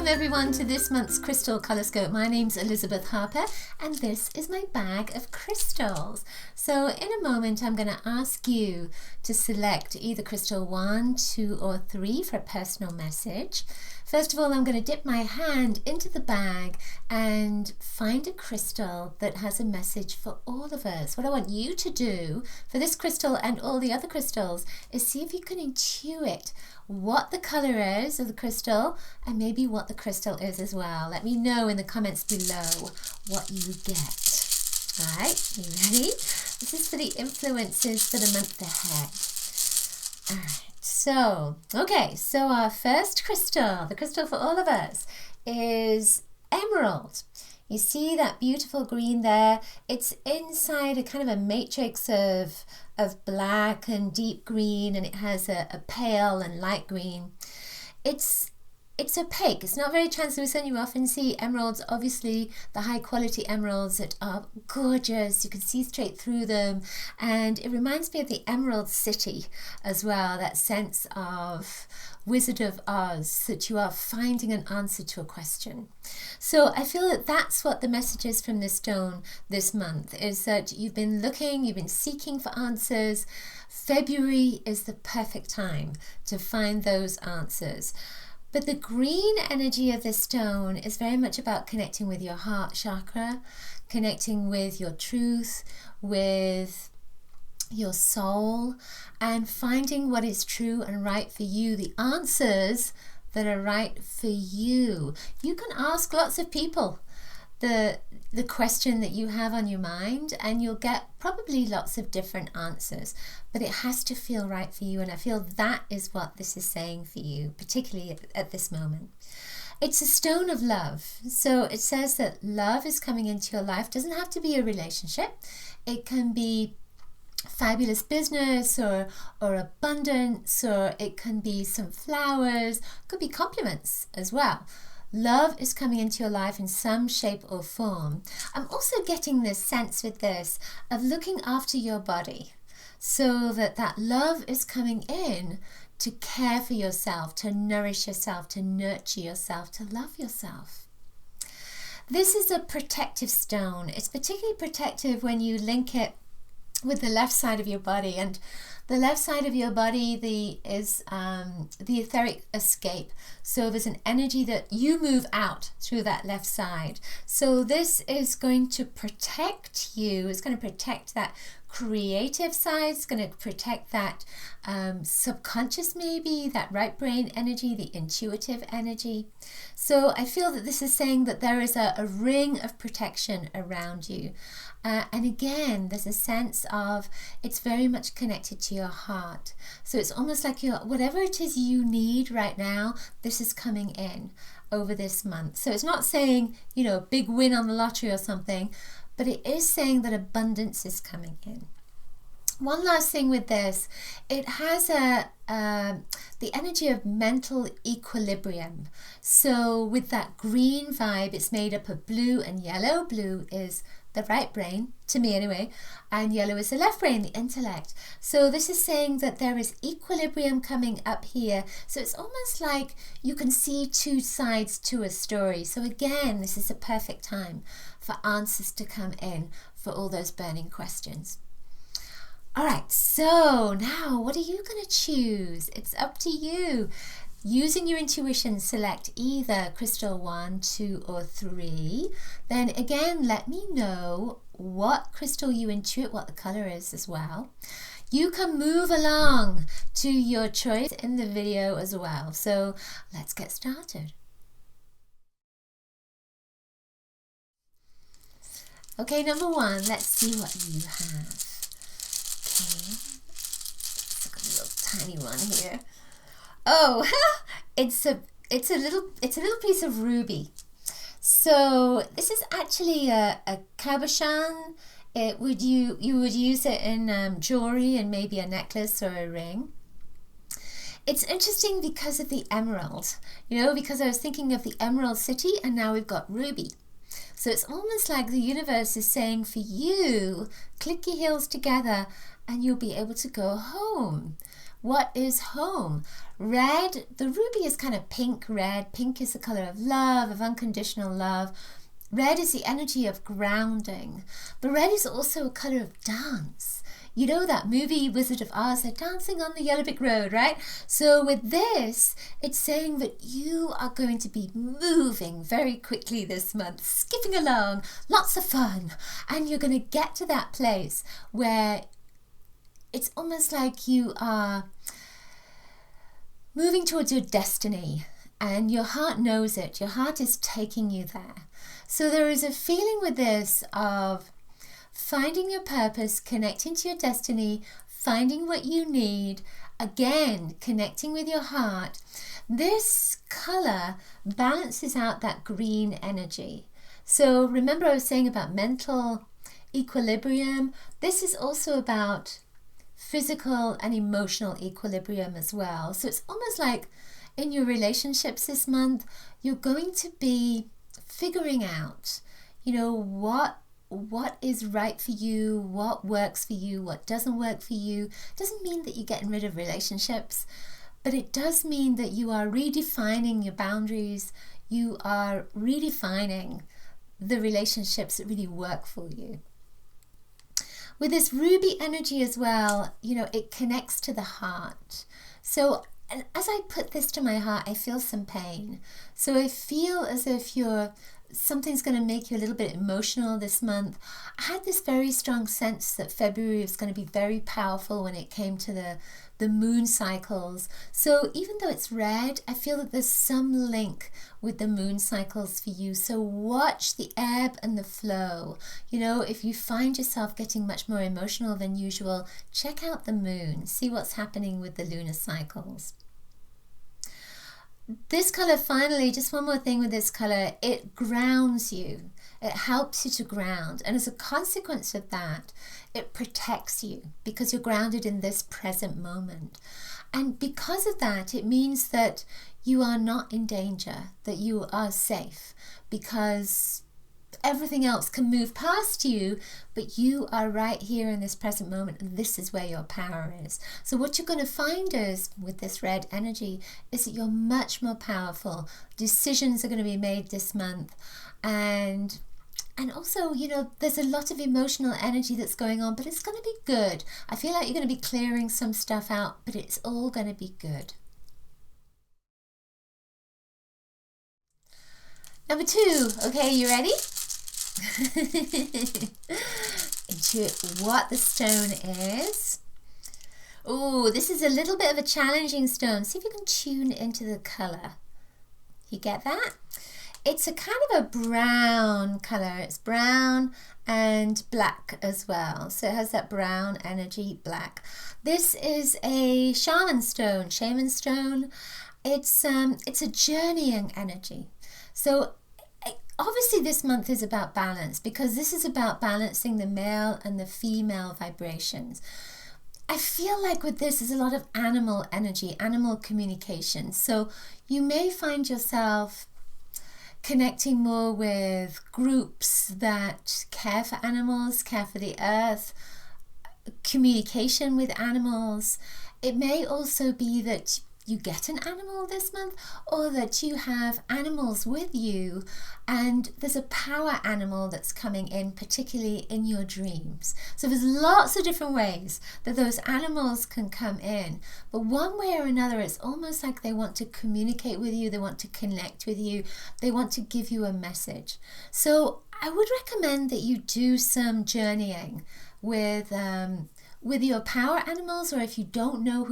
everyone to this month's Crystal ColorScope. My name's Elizabeth Harper and this is my bag of crystals. So in a moment I'm going to ask you to select either crystal 1, 2 or 3 for a personal message. First of all, I'm going to dip my hand into the bag and find a crystal that has a message for all of us. What I want you to do for this crystal and all the other crystals is see if you can intuit what the color is of the crystal and maybe what the crystal is as well. Let me know in the comments below what you get. All right, you ready? This is for the influences for the month ahead. All right. So our first crystal, the crystal for all of us, is emerald. You see that beautiful green there? It's inside a kind of a matrix of black and deep green, and it has a pale and light green. It's opaque. It's not very translucent. You often see emeralds, obviously the high quality emeralds that are gorgeous. You can see straight through them. And it reminds me of the Emerald City as well, that sense of Wizard of Oz, that you are finding an answer to a question. So I feel that that's what the message is from this stone this month, is that you've been looking, you've been seeking for answers. February is the perfect time to find those answers. But the green energy of this stone is very much about connecting with your heart chakra, connecting with your truth, with your soul, and finding what is true and right for you, the answers that are right for you. You can ask lots of people the question that you have on your mind, and you'll get probably lots of different answers, but it has to feel right for you, and I feel that is what this is saying for you, particularly at this moment. It's a stone of love, so it says that love is coming into your life. Doesn't have to be a relationship. It can be fabulous business or abundance, or it can be some flowers, could be compliments as well. Love is coming into your life in some shape or form. I'm also getting this sense with this of looking after your body, so that love is coming in to care for yourself, to nourish yourself, to nurture yourself, to love yourself. This is a protective stone. It's particularly protective when you link it with the left side of your body, and the left side of your body is the etheric escape. So there's an energy that you move out through that left side. So this is going to protect you. It's going to protect that creative side. It's going to protect that subconscious, maybe that right brain energy, the intuitive energy. So I feel that this is saying that there is a ring of protection around you. And again, there's a sense of it's very much connected to your heart. So it's almost like whatever it is you need right now, this is coming in over this month. So it's not saying, a big win on the lottery or something, but it is saying that abundance is coming in. One last thing with this, it has the energy of mental equilibrium. So with that green vibe, it's made up of blue and yellow. Blue is the right brain, to me anyway, and yellow is the left brain, the intellect. So this is saying that there is equilibrium coming up here. So it's almost like you can see two sides to a story. So again, this is a perfect time for answers to come in for all those burning questions. All right, so now what are you going to choose? It's up to you. Using your intuition, select either crystal 1, 2 or 3. Then again, let me know what crystal you intuit, what the color is as well. You can move along to your choice in the video as well. So let's get started. Okay, number 1, let's see what you have. Okay, let's look at a little tiny one here. Oh, it's a little piece of ruby. So this is actually a cabochon. You would use it in jewelry and maybe a necklace or a ring. It's interesting because of the emerald, because I was thinking of the Emerald City, and now we've got ruby. So it's almost like the universe is saying for you, click your heels together and you'll be able to go home. What is home? Red, the ruby is kind of pink red. Pink is the color of love, of unconditional love. Red is the energy of grounding. But red is also a color of dance. You know that movie Wizard of Oz, they're dancing on the yellow brick road, right? So with this, it's saying that you are going to be moving very quickly this month, skipping along, lots of fun. And you're going to get to that place where it's almost like you are moving towards your destiny. And your heart knows it. Your heart is taking you there. So there is a feeling with this of finding your purpose, connecting to your destiny, finding what you need, again, connecting with your heart. This color balances out that green energy. So remember I was saying about mental equilibrium. This is also about physical and emotional equilibrium as well. So it's almost like in your relationships this month, you're going to be figuring out, what is right for you, what works for you, what doesn't work for you. It doesn't mean that you're getting rid of relationships, but it does mean that you are redefining your boundaries. You are redefining the relationships that really work for you. With this ruby energy as well, it connects to the heart. So and as I put this to my heart, I feel some pain. So I feel as if something's going to make you a little bit emotional this month. I had this very strong sense that February was going to be very powerful when it came to the moon cycles. So even though it's red, I feel that there's some link with the moon cycles for you. So watch the ebb and the flow. If you find yourself getting much more emotional than usual, check out the moon. See what's happening with the lunar cycles. This color, finally, just one more thing with this color, it grounds you. It helps you to ground. And as a consequence of that, it protects you because you're grounded in this present moment. And because of that, it means that you are not in danger, that you are safe, because everything else can move past you, but you are right here in this present moment, and this is where your power is. So what you're going to find is, with this red energy, is that you're much more powerful. Decisions are going to be made this month, and also, there's a lot of emotional energy that's going on, but it's going to be good. I feel like you're going to be clearing some stuff out, but it's all going to be good. Number 2, okay, you ready? Into what the stone is. Oh, this is a little bit of a challenging stone. See if you can tune into the color. You get that? It's a kind of a brown color. It's brown and black as well. So it has that brown energy, black. This is a shaman stone. It's a journeying energy. So obviously this month is about balance, because this is about balancing the male and the female vibrations. I feel like with this is a lot of animal energy, animal communication. So you may find yourself connecting more with groups that care for animals, care for the earth, communication with animals. It may also be that you get an animal this month, or that you have animals with you and there's a power animal that's coming in, particularly in your dreams. So there's lots of different ways that those animals can come in, but one way or another it's almost like they want to communicate with you, they want to connect with you, they want to give you a message. So I would recommend that you do some journeying with your power animals, or if you don't know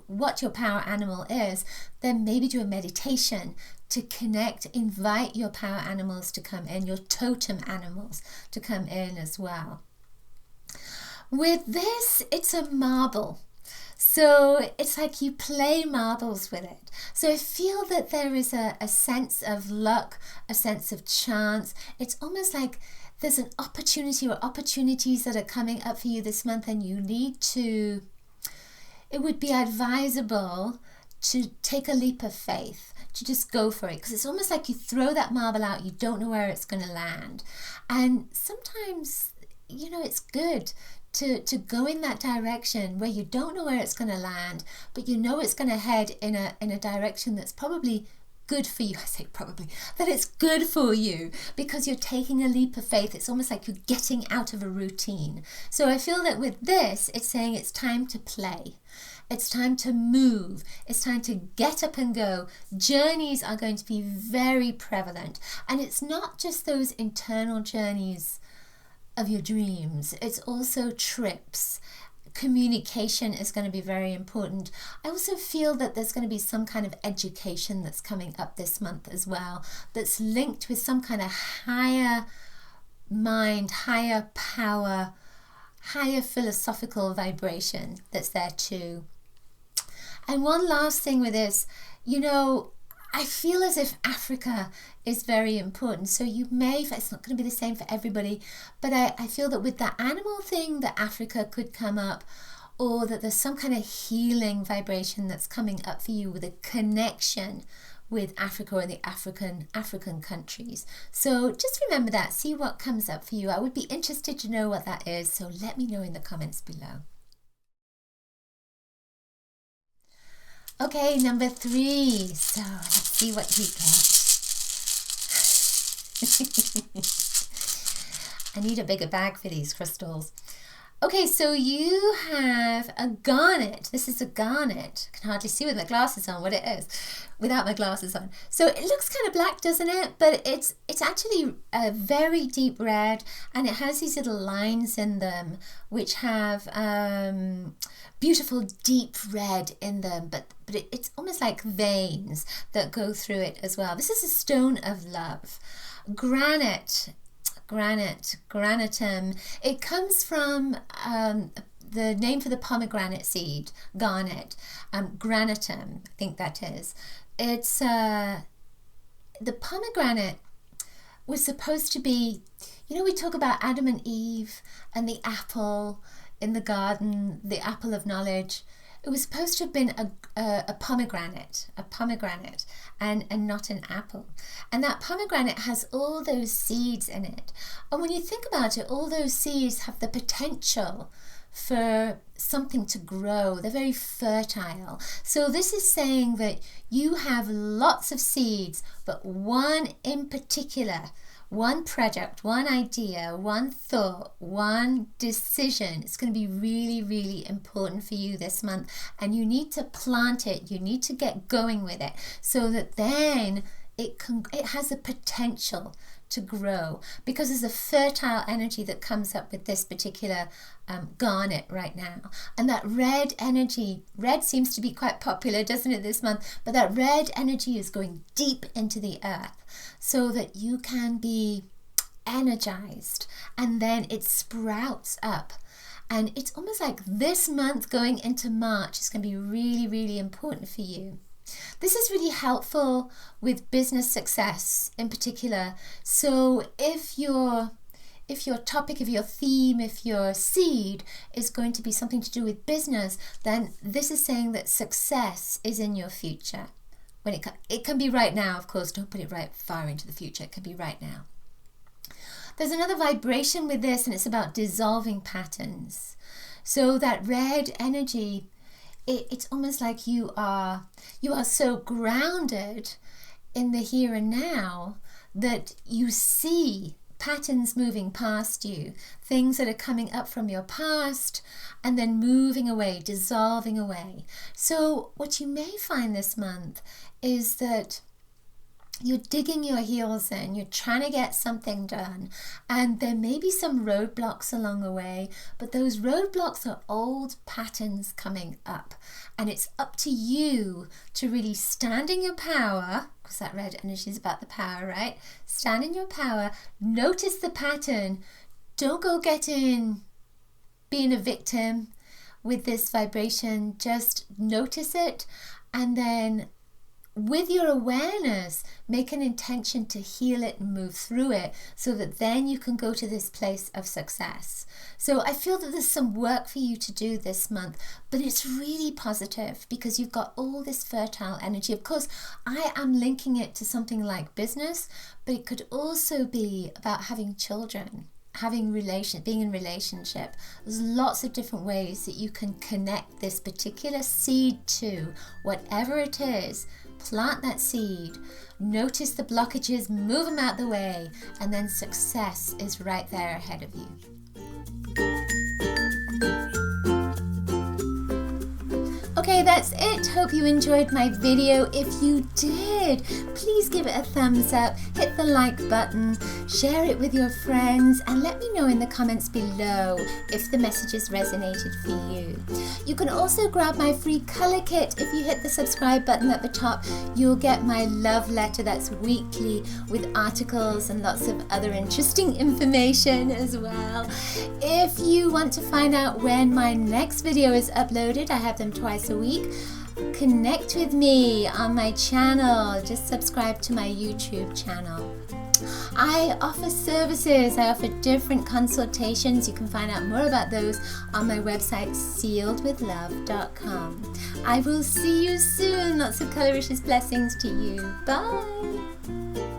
what your power animal is, then maybe do a meditation to connect, invite your power animals to come in, your totem animals to come in as well. With this, it's a marble. So it's like you play marbles with it. So I feel that there is a sense of luck, a sense of chance. It's almost like there's an opportunity or opportunities that are coming up for you this month, and you need to, it would be advisable to take a leap of faith, to just go for it, because it's almost like you throw that marble out, you don't know where it's going to land. And sometimes, it's good to go in that direction where you don't know where it's going to land, but you know it's going to head in a direction that's probably good for you. I say probably, that it's good for you because you're taking a leap of faith. It's almost like you're getting out of a routine. So I feel that with this, it's saying it's time to play. It's time to move. It's time to get up and go. Journeys are going to be very prevalent. And it's not just those internal journeys of your dreams. It's also trips. Communication is going to be very important. I also feel that there's going to be some kind of education that's coming up this month as well, that's linked with some kind of higher mind, higher power, higher philosophical vibration that's there too. And one last thing with this, I feel as if Africa is very important. So you may, it's not going to be the same for everybody, but I feel that with the animal thing, that Africa could come up, or that there's some kind of healing vibration that's coming up for you with a connection with Africa or the African countries. So just remember that, see what comes up for you. I would be interested to know what that is, so let me know in the comments below. Okay, number 3. So let's see what you get. I need a bigger bag for these crystals. Okay, so you have a garnet. This is a garnet. I can hardly see with my glasses on what it is, without my glasses on. So it looks kind of black, doesn't it? But it's actually a very deep red, and it has these little lines in them which have beautiful deep red in them, but it's almost like veins that go through it as well. This is a stone of love. Granitum. It comes from the name for the pomegranate seed, garnet, granitum, I think that is. It's the pomegranate was supposed to be, we talk about Adam and Eve and the apple in the garden, the apple of knowledge. It was supposed to have been a pomegranate, and not an apple. And that pomegranate has all those seeds in it. And when you think about it, all those seeds have the potential for something to grow. They're very fertile. So this is saying that you have lots of seeds, but one in particular, one project, one idea, one thought, one decision, it's going to be really, really important for you this month. And you need to plant it. You need to get going with it so that then it has the potential to grow, because there's a fertile energy that comes up with this particular garnet right now. And that red energy, red seems to be quite popular, doesn't it, this month? But that red energy is going deep into the earth so that you can be energized, and then it sprouts up. And it's almost like this month going into March is going to be really, really important for you. This is really helpful with business success in particular. So if your topic, if your theme, if your seed is going to be something to do with business, then this is saying that success is in your future. When it can be right now, of course. Don't put it right far into the future. It can be right now. There's another vibration with this, and it's about dissolving patterns. So that red energy, it's almost like you are so grounded in the here and now that you see patterns moving past you, things that are coming up from your past and then moving away, dissolving away. So what you may find this month is that you're digging your heels in, you're trying to get something done, and there may be some roadblocks along the way, but those roadblocks are old patterns coming up, and it's up to you to really stand in your power, because that red energy is about the power, right? Stand in your power, notice the pattern, don't go being a victim with this vibration, just notice it, and then with your awareness, make an intention to heal it and move through it so that then you can go to this place of success. So I feel that there's some work for you to do this month, but it's really positive because you've got all this fertile energy. Of course, I am linking it to something like business, but it could also be about having children. being in relationship, there's lots of different ways that you can connect this particular seed to whatever it is. Plant that seed, notice the blockages, move them out the way, and then success is right there ahead of you. Okay, that's it. Hope you enjoyed my video. If you did, please give it a thumbs up, hit the like button, share it with your friends, and let me know in the comments below if the messages resonated for you. You can also grab my free color kit. If you hit the subscribe button at the top, you'll get my love letter that's weekly with articles and lots of other interesting information as well. If you want to find out when my next video is uploaded, I have them twice a week. Connect with me on my channel. Just subscribe to my YouTube channel. I offer services. I offer different consultations. You can find out more about those on my website, sealedwithlove.com. I will see you soon. Lots of coloricious blessings to you. Bye.